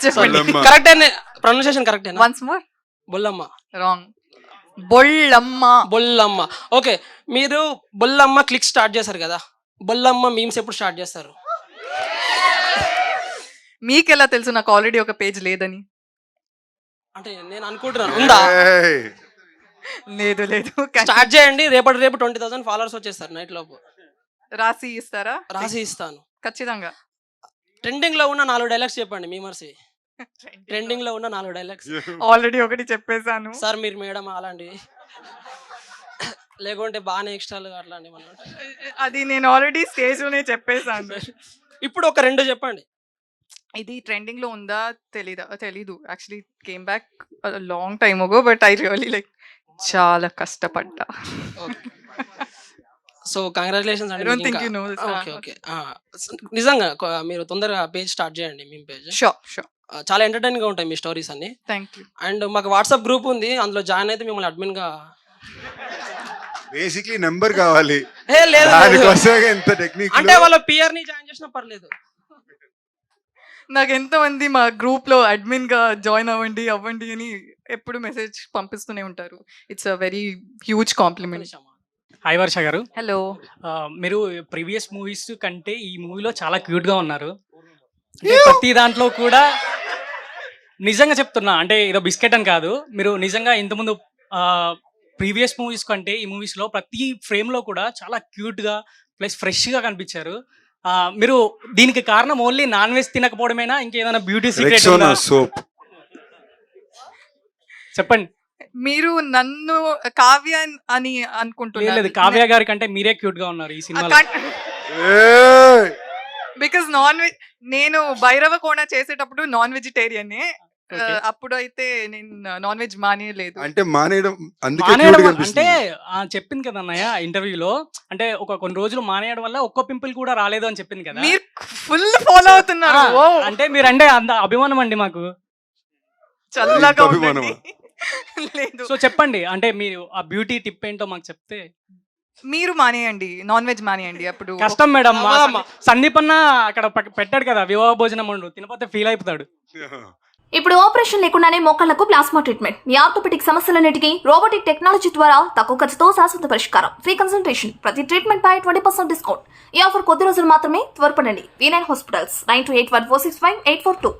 చెప్పండి. Correct pronunciation correct once more. Bollamma. Wrong. Bollamma. Bollamma. Okay, మీరు Bollamma click start చేశారు కదా, బొల్లమ్మ మీమ్స్ ఎప్పుడు స్టార్ట్ చేస్తారు? మీకెలా తెలుసు నాకు ఆల్రెడీ ఒక పేజ్ లేదని? అంటే నేను అనుకుంటున్నాను ఉందా. లేదు లేదు. స్టార్ట్ చేయండి, రేపు 20,000 ఫాలోవర్స్ వచ్చేస్తారు నైట్ లోపు. రాసి ఇస్తారా? రాసి ఇస్తాను ఖచ్చితంగా. ట్రెండింగ్ లో ఉన్న 4 డైలాగ్స్ చెప్పండి మీమర్సి. ట్రెండింగ్ లో ఉన్న 4 డైలాగ్స్. ఆల్రెడీ ఒకటి చెప్పేశాను సార్ మీరు మేడం అలాంటివి లేకుంటే బాగానే ఎక్స్ట్రాలు అట్లాంటివి మనం. అది నేను ఆల్రెడీ స్టేజ్ లోనే చెప్పేశాను. ఇప్పుడు ఒక 2 చెప్పండి. ఇది ట్రెండింగ్ లో ఉందా తెలీదు. Actually came back long time అగో, బట్ ఐ రియల్లీ లైక్ చాలా కష్టపడ్డా. So congratulations I don't think you know this. Okay okay. నిజంగా మీరు తొందరగా పేజ్ స్టార్ట్ చేయండి, మీ పేజ్. షూర్. చాలా ఎంటర్టైనింగ్ గా ఉంటాయి మీ స్టోరీస్ అన్ని. Thank you. అండ్ మాకు వాట్సాప్ గ్రూప్ ఉంది, అందులో జాయిన్ అయితే మిమ్మల్ని అడ్మిన్ గా. బేసిక్లీ నెంబర్ కావాలి. లేదు దానికోసమే ఎంత టెక్నిక్. అంటే వాళ్ళ పిఆర్ ని జాయిన్ చేసినా పర్లేదు. నాకు ఎంతమంది మా గ్రూప్ లో అడ్మిన్ గా జాయిన్ అవ్వండి అని ఎప్పుడు మెసేజ్ పంపిస్తూనే ఉంటారు. It's a very huge compliment. Hi Varsha garu. Hello. మీరు ప్రీవియస్ మూవీస్ కంటే ఈ మూవీలో చాలా క్యూట్ గా ఉన్నారు. అంటే ప్రతి దాంట్లో కూడా నిజంగా చెప్తున్నా, అంటే ఏదో బిస్కెట్ అని కాదు, మీరు నిజంగా ఇంతకుముందు ప్రీవియస్ మూవీస్ కంటే ఈ మూవీస్ లో ప్రతి ఫ్రేమ్ లో కూడా చాలా క్యూట్ గా ప్లస్ ఫ్రెష్ గా కనిపించారు. మీరు దీనికి కారణం ఓన్లీ నాన్ వెజ్ తినకపోవడమేనా, ఇంకేదైనా బ్యూటీ సీక్రెట్ ఉందా? చెప్పండి. మీరు నన్ను కావ్య అని అనుకుంటున్నారు. లేదు, కావ్య గారి కంటే మీరే క్యూట్ గా ఉన్నారు ఈ సినిమాలో. బికాస్ నాన్ వెజ్, నేను భైరవ కోణ చేసేటప్పుడు నాన్ వెజిటేరియన్. అప్పుడు అయితే నేను నాన్ వెజ్ మానేయలేదు. అంటే మానేయడం అంటే చెప్పింది కదా అన్నయ్య ఇంటర్వ్యూలో, అంటే కొన్ని రోజులు మానేయడం వల్ల ఒక్క పింపుల్ కూడా రాలేదు అని చెప్పింది కదా. మీరు ఫుల్ ఫాలో అవుతున్నారు. అంటే మీరంటే అంత అభిమానం అండి మాకు. చల్లగా ఉండండి. లేదు. సో చెప్పండి, అంటే మీరు ఆ బ్యూటీ టిప్ ఏంటో మాకు చెప్తే. మీరు మానేయండి, నాన్ వెజ్ మానేయండి. అప్పుడు కష్టం మేడం. సందీప్ అన్న అక్కడ పెట్టాడు కదా వివాహ భోజనం ఉండు, తినపోతే ఫీల్ అయిపోతాడు. ఇప్పుడు ఆపరేషన్ లేకుండానే మోకాళ్లకు ప్లాస్మా ట్రీట్మెంట్, మీ ఆర్థోపెటిక్ సమస్యలన్నిటికీ రోబోటిక్ టెక్నాలజీ ద్వారా తక్కువ ఖర్చుతో శాశ్వత పరిష్కారం, ఫ్రీ కన్సల్టేషన్, ప్రతి ట్రీట్మెంట్ పై 20% డిస్కౌంట్. ఈ ఆఫర్ కొద్ది రోజులు మాత్రమే, త్వరపడండి. V9 hospitals 9281465842.